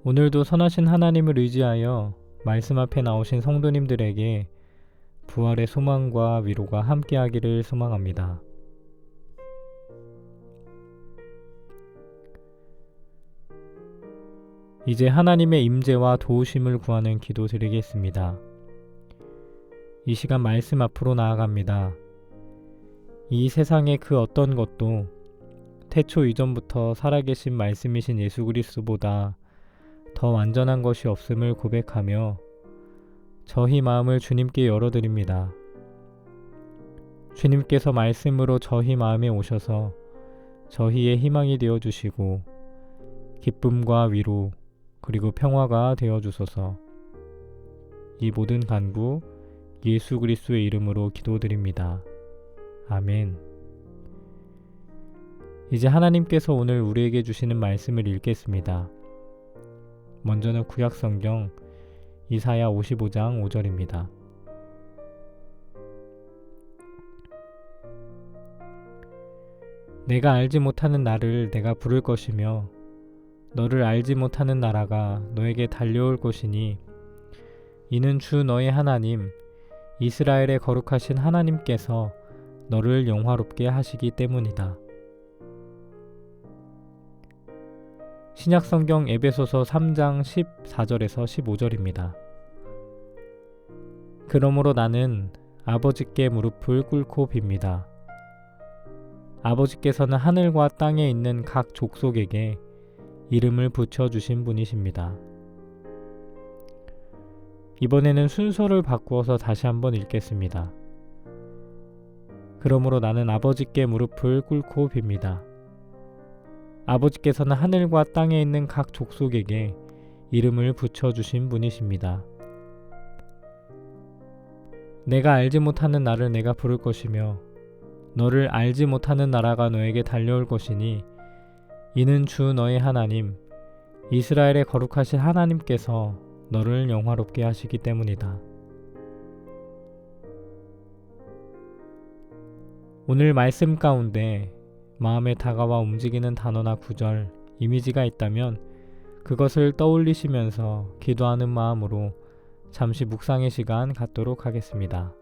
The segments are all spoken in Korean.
오늘도 선하신 하나님을 의지하여 말씀 앞에 나오신 성도님들에게 부활의 소망과 위로가 함께하기를 소망합니다. 이제 하나님의 임재와 도우심을 구하는 기도 드리겠습니다. 이 시간 말씀 앞으로 나아갑니다. 이 세상의 그 어떤 것도 태초 이전부터 살아계신 말씀이신 예수 그리스도보다 더 완전한 것이 없음을 고백하며 저희 마음을 주님께 열어드립니다. 주님께서 말씀으로 저희 마음에 오셔서 저희의 희망이 되어주시고 기쁨과 위로 그리고 평화가 되어주소서. 이 모든 간구 예수 그리스도의 이름으로 기도드립니다. 아멘. 이제 하나님께서 오늘 우리에게 주시는 말씀을 읽겠습니다. 먼저는 구약성경 이사야 55장 5절입니다. 내가 알지 못하는 나를 내가 부를 것이며 너를 알지 못하는 나라가 너에게 달려올 것이니 이는 주 너의 하나님 이스라엘의 거룩하신 하나님께서 너를 영화롭게 하시기 때문이다. 신약성경 에베소서 3장 14절에서 15절입니다. 그러므로 나는 아버지께 무릎을 꿇고 빕니다. 아버지께서는 하늘과 땅에 있는 각 족속에게 이름을 붙여주신 분이십니다. 이번에는 순서를 바꾸어서 다시 한번 읽겠습니다. 그러므로 나는 아버지께 무릎을 꿇고 빕니다. 아버지께서는 하늘과 땅에 있는 각 족속에게 이름을 붙여주신 분이십니다. 내가 알지 못하는 나를 내가 부를 것이며 너를 알지 못하는 나라가 너에게 달려올 것이니 이는 주 너의 하나님 이스라엘의 거룩하신 하나님께서 너를 영화롭게 하시기 때문이다. 오늘 말씀 가운데 마음에 다가와 움직이는 단어나 구절, 이미지가 있다면 그것을 떠올리시면서 기도하는 마음으로 잠시 묵상의 시간 갖도록 하겠습니다.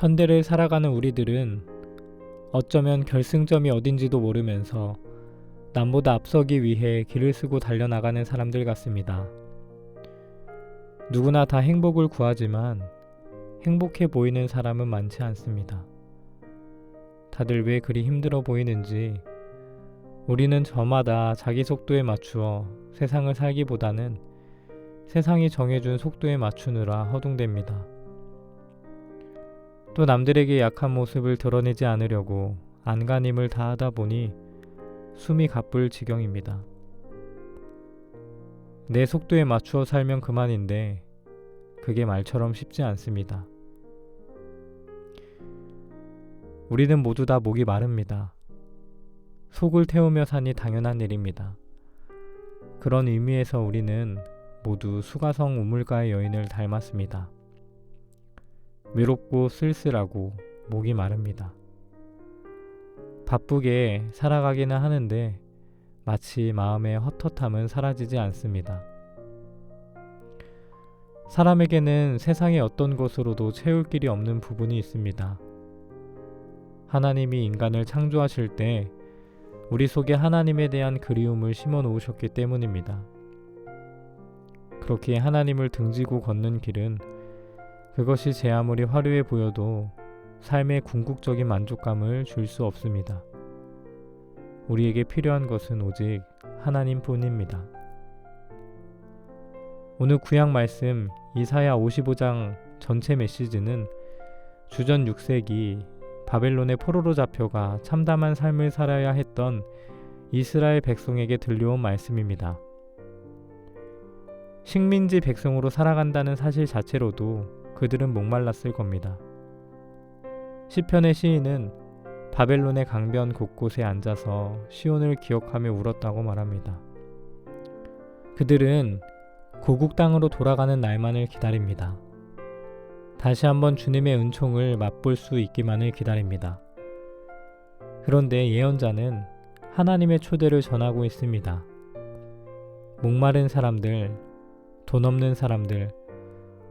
현대를 살아가는 우리들은 어쩌면 결승점이 어딘지도 모르면서 남보다 앞서기 위해 길을 쓰고 달려나가는 사람들 같습니다. 누구나 다 행복을 구하지만 행복해 보이는 사람은 많지 않습니다. 다들 왜 그리 힘들어 보이는지 우리는 저마다 자기 속도에 맞추어 세상을 살기보다는 세상이 정해준 속도에 맞추느라 허둥댑니다. 또 남들에게 약한 모습을 드러내지 않으려고 안간힘을 다하다 보니 숨이 가쁠 지경입니다. 내 속도에 맞추어 살면 그만인데 그게 말처럼 쉽지 않습니다. 우리는 모두 다 목이 마릅니다. 속을 태우며 사니 당연한 일입니다. 그런 의미에서 우리는 모두 수가성 우물가의 여인을 닮았습니다. 외롭고 쓸쓸하고 목이 마릅니다. 바쁘게 살아가기는 하는데 마치 마음의 헛헛함은 사라지지 않습니다. 사람에게는 세상의 어떤 것으로도 채울 길이 없는 부분이 있습니다. 하나님이 인간을 창조하실 때 우리 속에 하나님에 대한 그리움을 심어 놓으셨기 때문입니다. 그렇게 하나님을 등지고 걷는 길은 그것이 제 아무리 화려해 보여도 삶의 궁극적인 만족감을 줄 수 없습니다. 우리에게 필요한 것은 오직 하나님뿐입니다. 오늘 구약 말씀 이사야 55장 전체 메시지는 주전 6세기 바벨론의 포로로 잡혀가 참담한 삶을 살아야 했던 이스라엘 백성에게 들려온 말씀입니다. 식민지 백성으로 살아간다는 사실 자체로도 그들은 목말랐을 겁니다. 시편의 시인은 바벨론의 강변 곳곳에 앉아서 시온을 기억하며 울었다고 말합니다. 그들은 고국 땅으로 돌아가는 날만을 기다립니다. 다시 한번 주님의 은총을 맛볼 수 있기만을 기다립니다. 그런데 예언자는 하나님의 초대를 전하고 있습니다. 목마른 사람들, 돈 없는 사람들,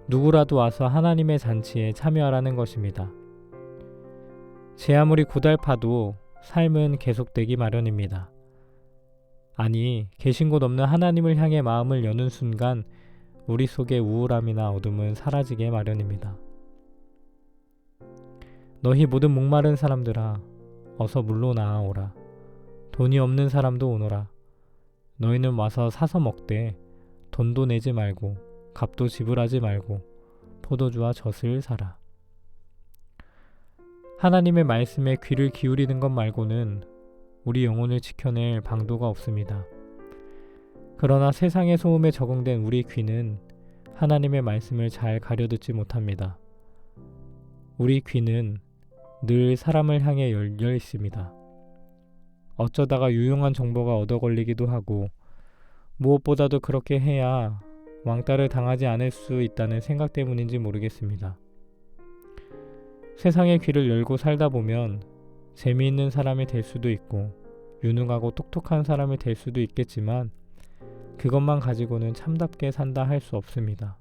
누구라도 와서 하나님의 잔치에 참여하라는 것입니다. 제 아무리 고달파도 삶은 계속되기 마련입니다. 아니, 계신 곳 없는 하나님을 향해 마음을 여는 순간 우리 속의 우울함이나 어둠은 사라지게 마련입니다. 너희 모든 목마른 사람들아, 어서 물로 나아오라. 돈이 없는 사람도 오너라. 너희는 와서 사서 먹되 돈도 내지 말고 값도 지불하지 말고 포도주와 젖을 사라. 하나님의 말씀에 귀를 기울이는 것 말고는 우리 영혼을 지켜낼 방도가 없습니다. 그러나 세상의 소음에 적응된 우리 귀는 하나님의 말씀을 잘 가려듣지 못합니다. 우리 귀는 늘 사람을 향해 열려 있습니다. 어쩌다가 유용한 정보가 얻어 걸리기도 하고 무엇보다도 그렇게 해야 왕따를 당하지 않을 수 있다는 생각 때문인지 모르겠습니다. 세상의 귀를 열고 살다 보면 재미있는 사람이 될 수도 있고 유능하고 똑똑한 사람이 될 수도 있겠지만 그것만 가지고는 참답게 산다 할 수 없습니다.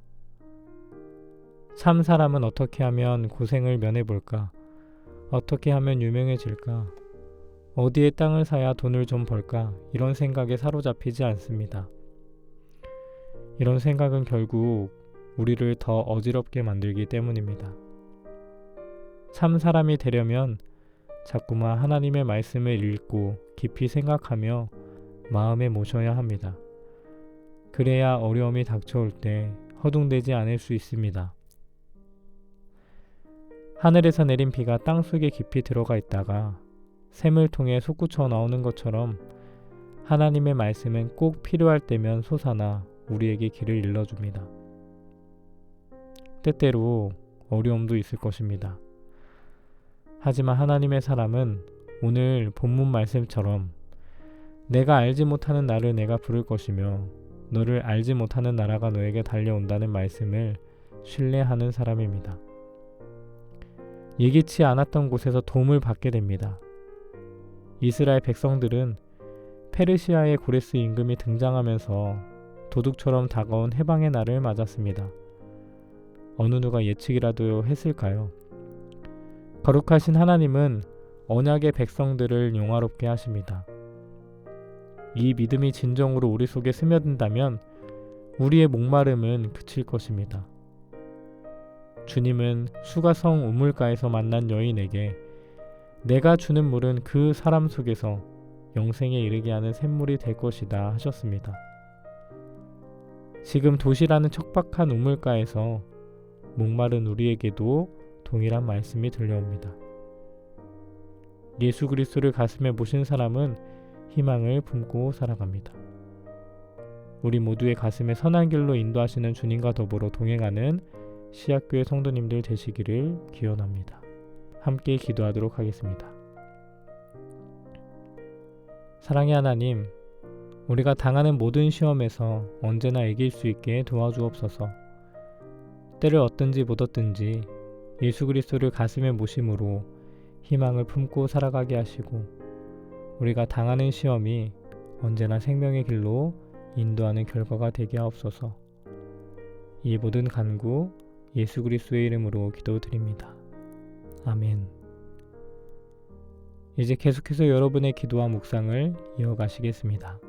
참 사람은 어떻게 하면 고생을 면해볼까? 어떻게 하면 유명해질까? 어디에 땅을 사야 돈을 좀 벌까? 이런 생각에 사로잡히지 않습니다. 이런 생각은 결국 우리를 더 어지럽게 만들기 때문입니다. 참 사람이 되려면 자꾸만 하나님의 말씀을 읽고 깊이 생각하며 마음에 모셔야 합니다. 그래야 어려움이 닥쳐올 때 허둥대지 않을 수 있습니다. 하늘에서 내린 비가 땅속에 깊이 들어가 있다가 샘을 통해 솟구쳐 나오는 것처럼 하나님의 말씀은 꼭 필요할 때면 솟아나 우리에게 길을 일러줍니다. 때때로 어려움도 있을 것입니다. 하지만 하나님의 사람은 오늘 본문 말씀처럼 내가 알지 못하는 나를 내가 부를 것이며 너를 알지 못하는 나라가 너에게 달려온다는 말씀을 신뢰하는 사람입니다. 예기치 않았던 곳에서 도움을 받게 됩니다. 이스라엘 백성들은 페르시아의 고레스 임금이 등장하면서 도둑처럼 다가온 해방의 날을 맞았습니다. 어느 누가 예측이라도 했을까요? 거룩하신 하나님은 언약의 백성들을 영화롭게 하십니다. 이 믿음이 진정으로 우리 속에 스며든다면 우리의 목마름은 그칠 것입니다. 주님은 수가성 우물가에서 만난 여인에게 내가 주는 물은 그 사람 속에서 영생에 이르게 하는 샘물이 될 것이다 하셨습니다. 지금 도시라는 척박한 우물가에서 목마른 우리에게도 동일한 말씀이 들려옵니다. 예수 그리스도를 가슴에 모신 사람은 희망을 품고 살아갑니다. 우리 모두의 가슴에 선한 길로 인도하시는 주님과 더불어 동행하는 시약교회 성도님들 되시기를 기원합니다. 함께 기도하도록 하겠습니다. 사랑의 하나님, 우리가 당하는 모든 시험에서 언제나 이길 수 있게 도와주옵소서. 때를 얻든지 못 얻든지 예수 그리스도를 가슴에 모심으로 희망을 품고 살아가게 하시고, 우리가 당하는 시험이 언제나 생명의 길로 인도하는 결과가 되게 하옵소서. 이 모든 간구 예수 그리스도의 이름으로 기도드립니다. 아멘. 이제 계속해서 여러분의 기도와 묵상을 이어가시겠습니다.